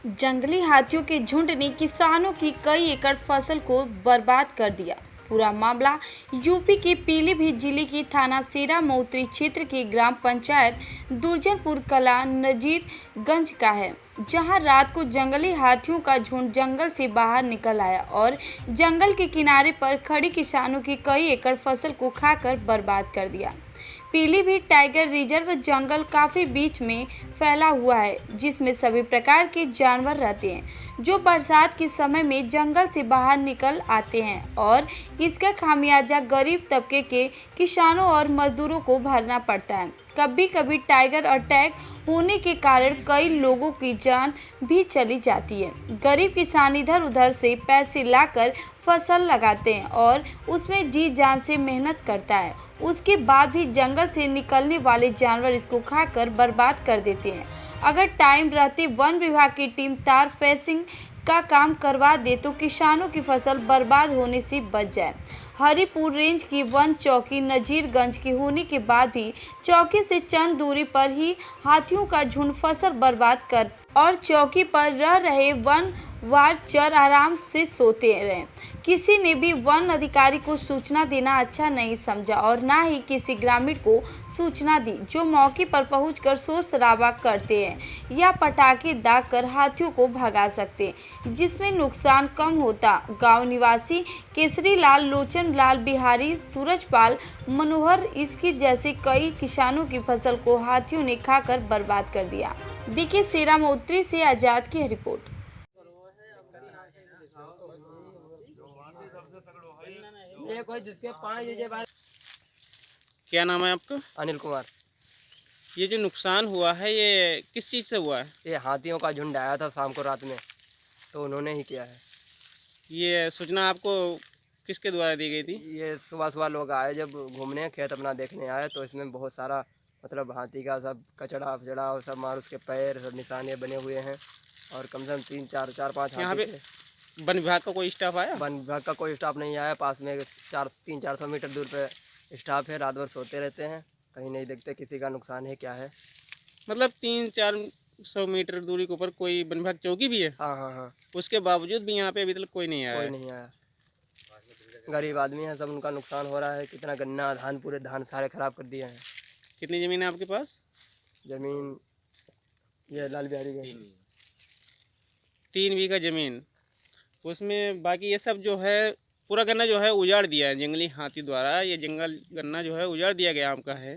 जंगली हाथियों के झुंड ने किसानों की कई एकड़ फसल को बर्बाद कर दिया। पूरा मामला यूपी के पीलीभीत जिले के थाना सेरा मौत्री क्षेत्र के ग्राम पंचायत दुर्जनपुर कला नजीरगंज का है, जहां रात को जंगली हाथियों का झुंड जंगल से बाहर निकल आया और जंगल के किनारे पर खड़ी किसानों की कई एकड़ फसल को खाकर बर्बाद कर दिया। पीलीभीत टाइगर रिजर्व जंगल काफी बीच में फैला हुआ है, जिसमें सभी प्रकार के जानवर रहते हैं, जो बरसात के समय में जंगल से बाहर निकल आते हैं और इसका खामियाजा गरीब तबके के किसानों और मजदूरों को भरना पड़ता है। कभी कभी टाइगर अटैक होने के कारण कई लोगों की जान भी चली जाती है। गरीब किसान इधर उधर से पैसे लाकर फसल लगाते हैं और उसमें जी जान से मेहनत करता है, उसके बाद भी जंगल से निकलने वाले जानवर इसको खाकर बर्बाद कर देते हैं। अगर टाइम रहते वन विभाग की टीम तार फेंसिंग का काम करवा दे तो किसानों की फसल बर्बाद होने से बच जाए। हरिपुर रेंज की वन चौकी नजीरगंज की होने के बाद भी चौकी से चंद दूरी पर ही हाथियों का झुंड फसल बर्बाद कर और चौकी पर रह रहे वन वार चर आराम से सोते रहे। किसी ने भी वन अधिकारी को सूचना देना अच्छा नहीं समझा और ना ही किसी ग्रामीण को सूचना दी, जो मौके पर पहुंचकर शोर शराबा करते हैं या पटाखे दागकर हाथियों को भगा सकते हैं, जिसमें नुकसान कम होता। गांव निवासी केसरी लाल, लोचन लाल, बिहारी, सूरजपाल, मनोहर इसकी जैसे कई किसानों की फसल को हाथियों ने खाकर बर्बाद कर दिया। देखिए सेरा मौत्री से आजाद की रिपोर्ट। क्या नाम है आपका? अनिल कुमार। ये जो नुकसान हुआ है ये किस चीज़ से हुआ है? ये हाथियों का झुंड आया था शाम को रात में, तो उन्होंने ही किया है। ये सूचना आपको किसके द्वारा दी गई थी? ये सुबह सुबह लोग आए जब घूमने खेत अपना देखने आए, तो इसमें बहुत सारा मतलब हाथी का सब कचड़ा फचड़ा और सब मार उसके पैर सब निशाने बने हुए हैं और कम से कम 3-4 यहाँ हाथी पे थे। वन विभाग का कोई स्टाफ आया? वन विभाग का कोई स्टाफ नहीं आया। पास में 300-400 मीटर दूर पे स्टाफ है, रात भर सोते रहते हैं, कहीं नहीं देखते किसी का नुकसान है क्या है। मतलब 300-400 मीटर दूरी के ऊपर कोई वन विभाग चौकी भी है? हाँ हाँ हाँ। उसके बावजूद भी यहाँ पे अभी तक कोई नहीं आया कोई है। नहीं आया। गरीब आदमी है, सब उनका नुकसान हो रहा है। कितना गन्ना धान, पूरे धान सारे खराब कर दिए हैं। कितनी ज़मीन है आपके पास? जमीन ये लाल बिहारी की 3 बीघा ज़मीन। उसमें बाकी ये सब जो है पूरा गन्ना जो है उजाड़ दिया है जंगली हाथी द्वारा। ये जंगल गन्ना जो है उजाड़ दिया गया आपका है,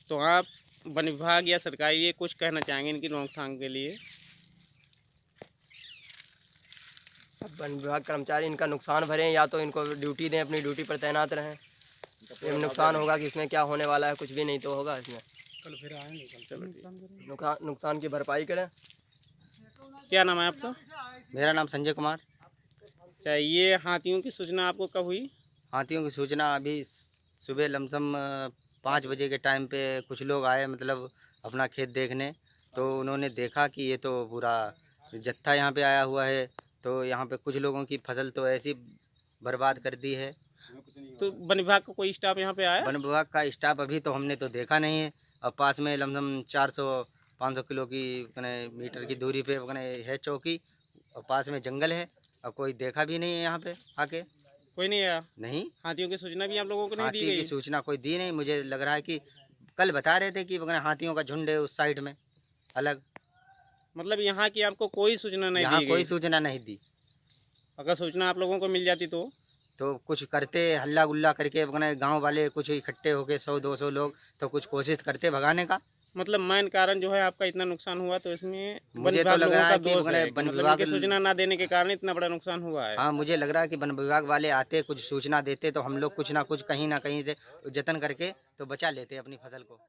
तो आप वन विभाग या सरकार ये कुछ कहना चाहेंगे इनकी रोकथाम के लिए? अब वन विभाग कर्मचारी इनका नुकसान भरें या तो इनको ड्यूटी दें, अपनी ड्यूटी पर तैनात रहें। ये नुकसान होगा कि इसमें क्या होने वाला है, कुछ भी नहीं तो होगा इसमें। कल फिर आएंगे, नुकसान की भरपाई करें। क्या नाम है आपका? मेरा नाम संजय कुमार। अच्छा, ये हाथियों की सूचना आपको कब हुई? हाथियों की सूचना अभी सुबह लमसम 5 बजे के टाइम पे कुछ लोग आए, मतलब अपना खेत देखने, तो उन्होंने देखा कि ये तो पूरा जत्था यहाँ पे आया हुआ है, तो यहाँ पे कुछ लोगों की फसल तो ऐसी बर्बाद कर दी है। तो वन विभाग का कोई स्टाफ यहाँ पे आया? वन विभाग का स्टाफ अभी तो हमने तो देखा नहीं है। और पास में लमसम 400-500 किलो की मीटर की दूरी पे है चौकी, और पास में जंगल है, और कोई देखा भी नहीं है यहाँ पे आके। कोई नहीं आया? नहीं, हाथियों की सूचना भी आप लोगों को नहीं दी हाथी गई? की सूचना कोई दी नहीं। मुझे लग रहा है कि कल बता रहे थे कि हाथियों का झुंड है उस साइड में अलग। मतलब यहाँ की आपको कोई सूचना नहीं यहाँ दी कोई गई? सूचना नहीं दी। अगर सूचना आप लोगों को मिल जाती तो कुछ करते, हल्ला गुल्ला करके गांव वाले कुछ इकट्ठे होके 100-200 लोग तो कुछ कोशिश करते भगाने का। मतलब मेन कारण जो है आपका इतना नुकसान हुआ, तो इसमें मुझे तो लग रहा है कि वन विभाग की सूचना ना देने के कारण इतना बड़ा नुकसान हुआ है। हाँ, मुझे लग रहा है कि वन विभाग वाले आते, कुछ सूचना देते, तो हम लोग कुछ ना कुछ कहीं ना कहीं से जतन करके तो बचा लेते अपनी फसल को।